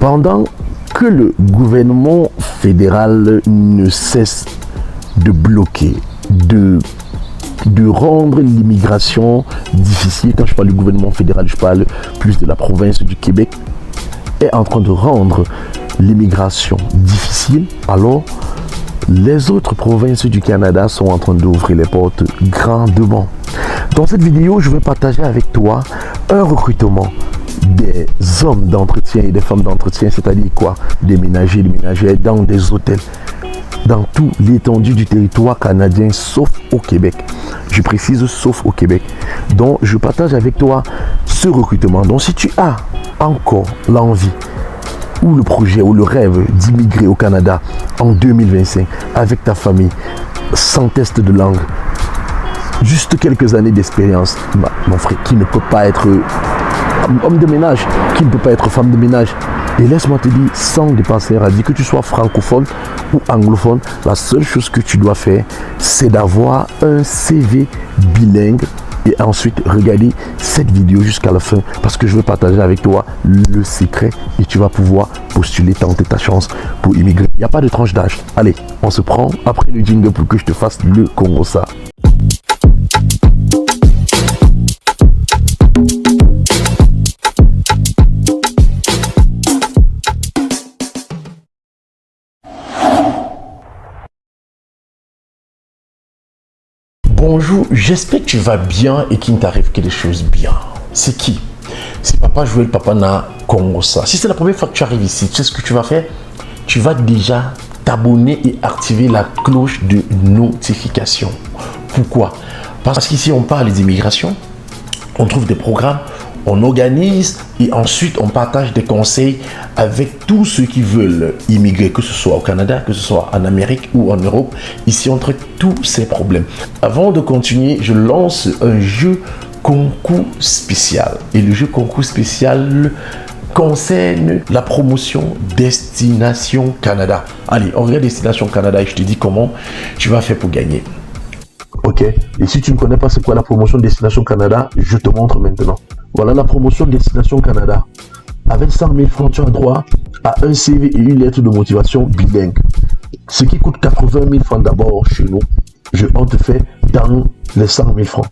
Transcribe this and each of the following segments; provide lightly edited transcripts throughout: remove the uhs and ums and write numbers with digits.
Pendant que le gouvernement fédéral ne cesse de bloquer, de rendre l'immigration difficile, quand je parle du gouvernement fédéral, je parle plus de la province du Québec, est en train de rendre l'immigration difficile, alors les autres provinces du Canada sont en train d'ouvrir les portes grandement. Dans cette vidéo, je vais partager avec toi un recrutement des hommes d'entretien et des femmes d'entretien, c'est-à-dire quoi? Des ménagers, des ménagères dans des hôtels, dans toute l'étendue du territoire canadien, sauf au Québec. Je précise, sauf au Québec. Donc, je partage avec toi ce recrutement. Donc, si tu as encore l'envie ou le projet ou le rêve d'immigrer au Canada en 2025 avec ta famille, sans test de langue, juste quelques années d'expérience, mon frère, qui ne peut pas être homme de ménage, qui ne peut pas être femme de ménage. Et laisse-moi te dire, sans dépenser à dire que tu sois francophone ou anglophone, la seule chose que tu dois faire, c'est d'avoir un CV bilingue. Et ensuite, regarder cette vidéo jusqu'à la fin parce que je vais partager avec toi le secret et tu vas pouvoir postuler, tenter ta chance pour immigrer. Il n'y a pas de tranche d'âge. Allez, on se prend après le jingle pour que je te fasse le Congo ça. Bonjour, j'espère que tu vas bien et qu'il ne t'arrive que des choses bien. C'est qui? C'est Papa Joël, Papa Na Congo ça. Si c'est la première fois que tu arrives ici, tu sais ce que tu vas faire? Tu vas déjà t'abonner et activer la cloche de notification. Pourquoi? Parce qu'ici on parle d'immigration, on trouve des programmes, on organise et ensuite on partage des conseils avec tous ceux qui veulent immigrer, que ce soit au Canada, que ce soit en Amérique ou en Europe. Ici, on traite tous ces problèmes. Avant de continuer, je lance un jeu concours spécial. Et le jeu concours spécial concerne la promotion Destination Canada. Allez, on regarde Destination Canada et je te dis comment tu vas faire pour gagner. Ok, et si tu ne connais pas c'est quoi la promotion Destination Canada, je te montre maintenant. Voilà la promotion Destination Canada. Avec 100 000 francs, tu as droit à un CV et une lettre de motivation bilingue. Ce qui coûte 80 000 francs d'abord chez nous, on te fait dans les 100 000 francs.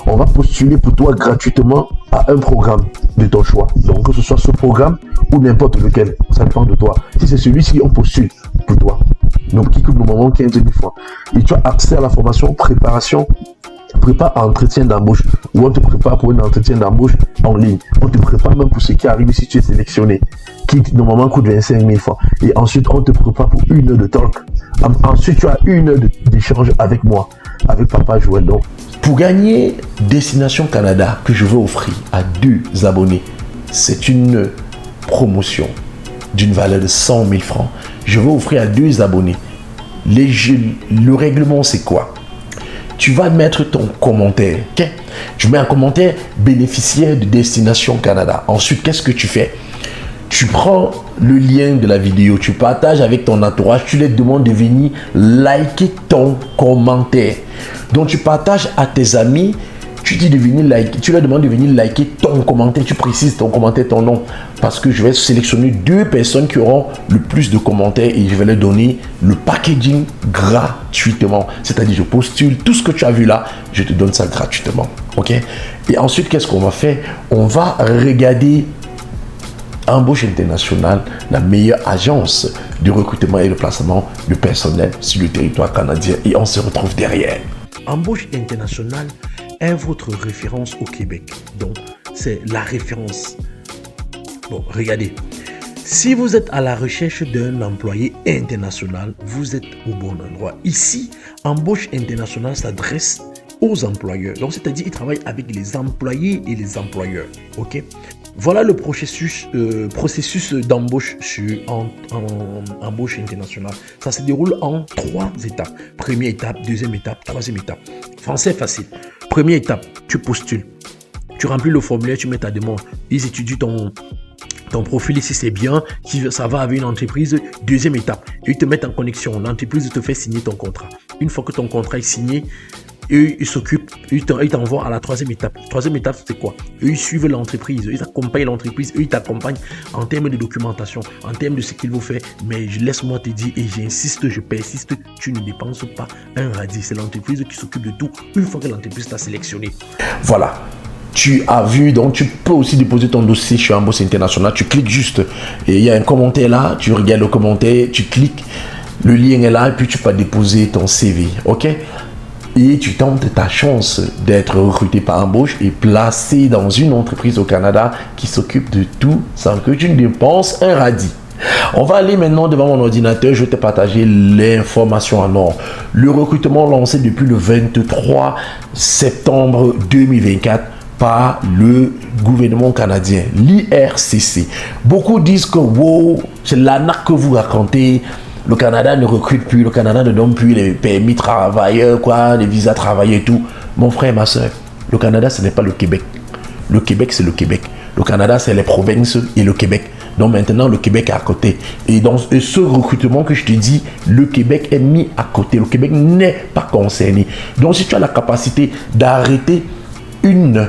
On va postuler pour toi gratuitement à un programme de ton choix. Donc que ce soit ce programme ou n'importe lequel, ça dépend de toi. Si c'est celui-ci, on postule pour toi. Donc qui coûte normalement 15 000 francs. Et tu as accès à la formation préparation, prépare à entretien d'embauche, ou on te prépare pour un entretien d'embauche en ligne. On te prépare même pour ce qui arrive si tu es sélectionné, qui normalement coûte 25 000 francs. Et ensuite, on te prépare pour 1 heure de talk. Ensuite, tu as 1 heure d'échange avec moi, avec Papa Joël. Donc, pour gagner Destination Canada que je veux offrir à 2 abonnés, c'est une promotion d'une valeur de 100 000 francs. Je veux offrir à 2 abonnés. Le règlement, c'est quoi? Tu vas mettre ton commentaire. Okay? Tu mets un commentaire bénéficiaire de Destination Canada. Ensuite, qu'est-ce que tu fais? Tu prends le lien de la vidéo, tu partages avec ton entourage, tu leur demandes de venir liker ton commentaire. Donc, tu partages à tes amis, tu leur demandes de venir liker ton commentaire, tu précises ton commentaire, ton nom. Parce que je vais sélectionner 2 personnes qui auront le plus de commentaires et je vais leur donner le packaging gratuitement. C'est-à-dire, je postule tout ce que tu as vu là, je te donne ça gratuitement. Ok? Et ensuite, qu'est-ce qu'on va faire? On va regarder Embauche Internationale, la meilleure agence de recrutement et de placement de personnel sur le territoire canadien. Et on se retrouve derrière. Embauche Internationale est votre référence au Québec. Donc, c'est la référence. Bon, regardez. Si vous êtes à la recherche d'un employé international, vous êtes au bon endroit. Ici, Embauche Internationale s'adresse aux employeurs. Donc, c'est-à-dire, ils travaillent avec les employés et les employeurs. OK? Voilà le processus d'embauche sur Embauche Internationale. Ça se déroule en 3 étapes. Première étape, deuxième étape, troisième étape. Français facile. Première étape, tu postules. Tu remplis le formulaire, tu mets ta demande. Ils étudient ton profil, si c'est bien, si ça va avec une entreprise. Deuxième étape, ils te mettent en connexion. L'entreprise te fait signer ton contrat. Une fois que ton contrat est signé, eux, ils s'occupent, ils t'envoient à la troisième étape. Troisième étape, c'est quoi? Eux, ils suivent l'entreprise, ils accompagnent l'entreprise, eux, ils t'accompagnent en termes de documentation, en termes de ce qu'il faut faire. Mais laisse-moi te dire, et j'insiste, je persiste, tu ne dépenses pas un radis. C'est l'entreprise qui s'occupe de tout une fois que l'entreprise t'a sélectionné. Voilà. Tu as vu, donc tu peux aussi déposer ton dossier chez Embauche International. Tu cliques juste, et il y a un commentaire là, tu regardes le commentaire, tu cliques, le lien est là, et puis tu peux déposer ton CV, ok? Et tu tentes ta chance d'être recruté par Embauche et placé dans une entreprise au Canada qui s'occupe de tout sans que tu ne dépenses un radis. On va aller maintenant devant mon ordinateur, je vais te partager l'information en or. Le recrutement lancé depuis le 23 septembre 2024 par le gouvernement canadien, l'IRCC. Beaucoup disent que wow, c'est l'arnaque que vous racontez. Le Canada ne recrute plus, le Canada ne donne plus les permis travailleurs, quoi, les visas travailleurs et tout. Mon frère et ma soeur, le Canada, ce n'est pas le Québec. Le Québec, c'est le Québec. Le Canada, c'est les provinces et le Québec. Donc maintenant, le Québec est à côté. Et dans ce recrutement que je te dis, le Québec est mis à côté. Le Québec n'est pas concerné. Donc si tu as la capacité d'arrêter une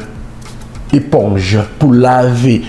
éponge pour laver,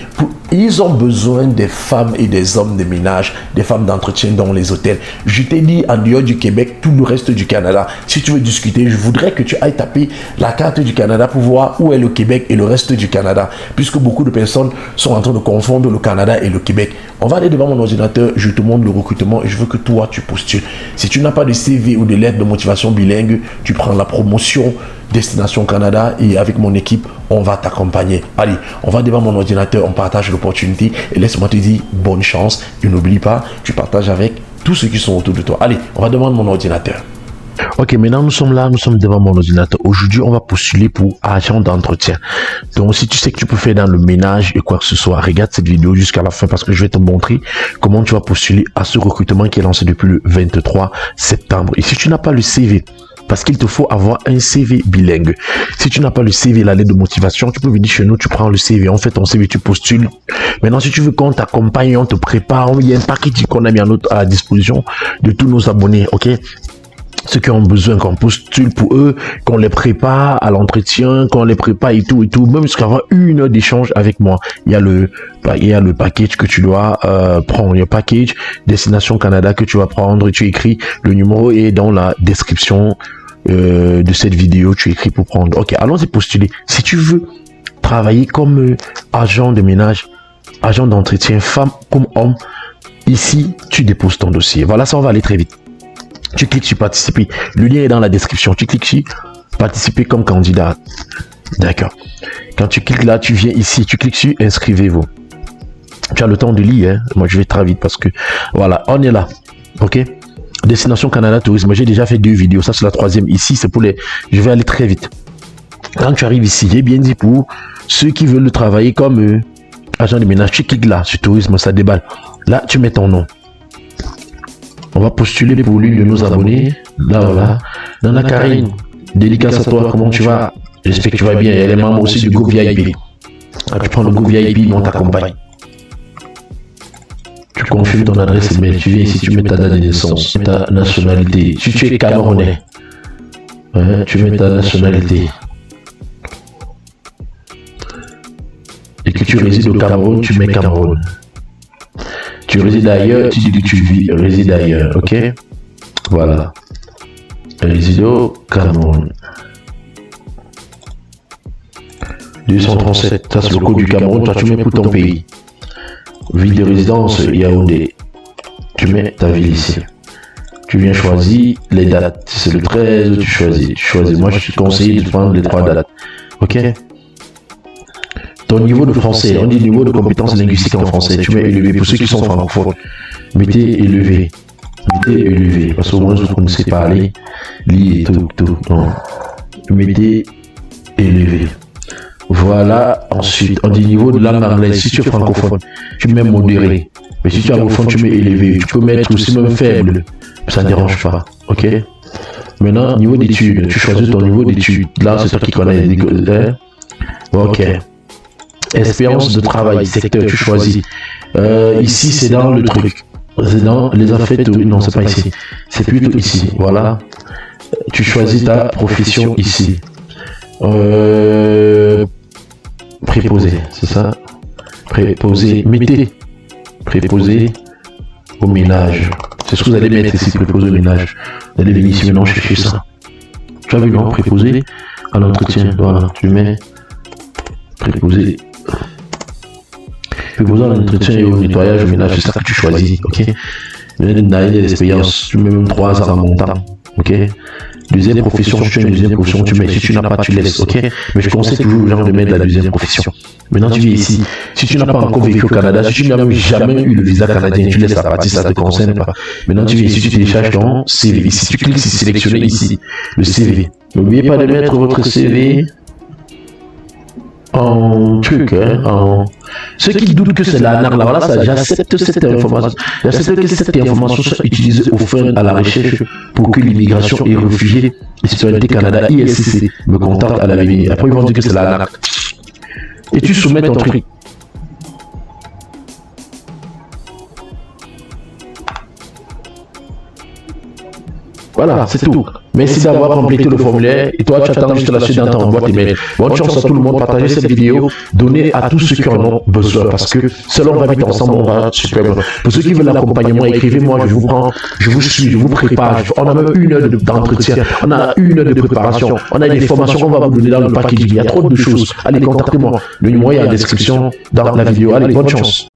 ils ont besoin des femmes et des hommes de ménage, des femmes d'entretien dans les hôtels. Je t'ai dit, en dehors du Québec, tout le reste du Canada. Si tu veux discuter, je voudrais que tu ailles taper la carte du Canada pour voir où est le Québec et le reste du Canada, puisque beaucoup de personnes sont en train de confondre le Canada et le Québec. On va aller devant mon ordinateur, je te montre le recrutement et je veux que toi tu postules. Si tu n'as pas de CV ou de lettre de motivation bilingue, tu prends la promotion Destination Canada et avec mon équipe, on va t'accompagner. Allez, on va devant mon ordinateur, on partage l'opportunité et laisse-moi te dire bonne chance. Et n'oublie pas, tu partages avec tous ceux qui sont autour de toi. Allez, on va devant mon ordinateur. Ok, maintenant nous sommes là, nous sommes devant mon ordinateur. Aujourd'hui, on va postuler pour agent d'entretien. Donc, si tu sais que tu peux faire dans le ménage et quoi que ce soit, regarde cette vidéo jusqu'à la fin parce que je vais te montrer comment tu vas postuler à ce recrutement qui est lancé depuis le 23 septembre. Et si tu n'as pas le CV, parce qu'il te faut avoir un CV bilingue. Si tu n'as pas le CV, la lettre de motivation, tu peux venir chez nous, tu prends le CV, on fait ton CV, tu postules. Maintenant, si tu veux qu'on t'accompagne, on te prépare, il y a un paquet qu'on a mis à la disposition de tous nos abonnés, ok? Ceux qui ont besoin qu'on postule pour eux, qu'on les prépare à l'entretien, qu'on les prépare et tout, même jusqu'à avoir 1 heure d'échange avec moi. Il y a le package que tu dois prendre. Il y a le package Destination Canada que tu vas prendre. Tu écris le numéro et dans la description de cette vidéo, tu écris pour prendre. Ok, allons-y postuler. Si tu veux travailler comme agent de ménage, agent d'entretien, femme comme homme, ici, tu déposes ton dossier. Voilà, ça, on va aller très vite. Tu cliques sur participer. Le lien est dans la description. Tu cliques sur participer comme candidat. D'accord. Quand tu cliques là, tu viens ici. Tu cliques sur inscrivez-vous. Tu as le temps de lire. Hein? Moi, je vais très vite parce que voilà, on est là. Ok. Destination Canada Tourisme. J'ai déjà fait 2 vidéos. Ça, c'est la 3e. Ici, c'est pour les. Je vais aller très vite. Quand tu arrives ici, j'ai bien dit pour ceux qui veulent travailler comme agent de ménage. Tu cliques là sur tourisme. Ça déballe. Là, tu mets ton nom. On va postuler pour l'une de nos abonnés. Là, voilà. Nana Karine, dédicace à toi, comment tu vas? J'espère que tu vas bien. Elle est membre aussi du groupe VIP. Ah, tu prends le groupe VIP, on t'accompagne. Tu confirmes ton adresse email. Tu viens ici, tu mets ta date de naissance, ta nationalité. Si tu es Camerounais, tu mets ta nationalité. Et que tu résides au Cameroun, tu mets Cameroun. Tu résides ailleurs, tu dis que tu résides ailleurs, ok? Voilà. Réside au Cameroun. 237, ça c'est le code du Cameroun, toi tu mets pour ton pays. Ville de résidence, Yaoundé. Tu mets ta ville ici. Tu viens choisir les dates. C'est le 13, tu choisis. Moi je suis conseillé de prendre les 3 dates. Ok? Ton niveau de français, on dit niveau de compétences linguistiques en français, tu mets élevé. Pour ceux qui sont francophones, mettez élevé. Mettez élevé, parce qu'au moins vous connaissez parler, lire et tout. Non. Mettez élevé. Voilà, ensuite, on dit niveau de langue anglaise. Si tu es francophone, tu mets modéré. Mais si tu es anglophone, tu mets élevé. Tu peux mettre aussi même faible. Ça ne dérange pas. Ok? Maintenant, niveau d'études, tu choisis ton niveau d'études. Là, c'est toi qui connais. Ok. Expérience de travail, secteur, tu choisis. Ici, c'est dans le truc. C'est dans les affaires. Non, c'est pas ici. C'est plutôt ici. Voilà. tu choisis ta profession ici. Préposé, c'est ça? Préposé, mettez. Préposé au ménage. C'est ce que vous allez mettre ici, préposé au ménage. Vous allez venir ici maintenant chercher ça. Tu as vu, non? Préposé à l'entretien. Voilà, tu mets préposé. Préposé à l'entretien et au nettoyage au ménage, c'est ça que tu choisis, ok? Il y a une année d'expérience, tu mets même 3 ans en montant, ok? Deuxième profession, tu as une deuxième profession, tu mets. Si tu n'as pas, tu laisses, ok? Mais je conseille toujours aux gens de mettre la deuxième profession. Maintenant, tu viens ici. Si tu n'as pas encore vécu au Canada, si tu n'as même jamais eu le visa canadien, tu laisses la partie, ça ne te concerne pas. Maintenant, tu viens ici, tu télécharges ton CV. Si tu cliques sur sélectionner ici, le CV. N'oubliez pas de mettre votre CV en truc, hein, ceux qui doutent que c'est l'arnaque, là, voilà, ça, j'accepte cette information. J'accepte que cette information soit utilisée au fin à la recherche pour que l'immigration et réfugiés et citoyenneté Canada, ISCC, me contactent à l'avenir. Après, ils vont dire que c'est l'arnaque. Et tu soumets ton truc. Voilà, c'est tout. Merci d'avoir complété le formulaire et toi, tu attends juste la suite dans ton boîte email. Bonne chance à tout le monde, partagez cette vidéo, donnez à tous ceux qui en ont besoin parce que seul on va vite ensemble, on va super bien. Pour ceux qui veulent l'accompagnement, écrivez-moi, je vous prends, je vous suis, je vous prépare. On a même 1 heure d'entretien, on a 1 heure de préparation, on a des formations qu'on va vous donner dans le package. Il y a trop de choses. Allez, contactez-moi. Le numéro est en description dans la vidéo. Allez, bonne chance.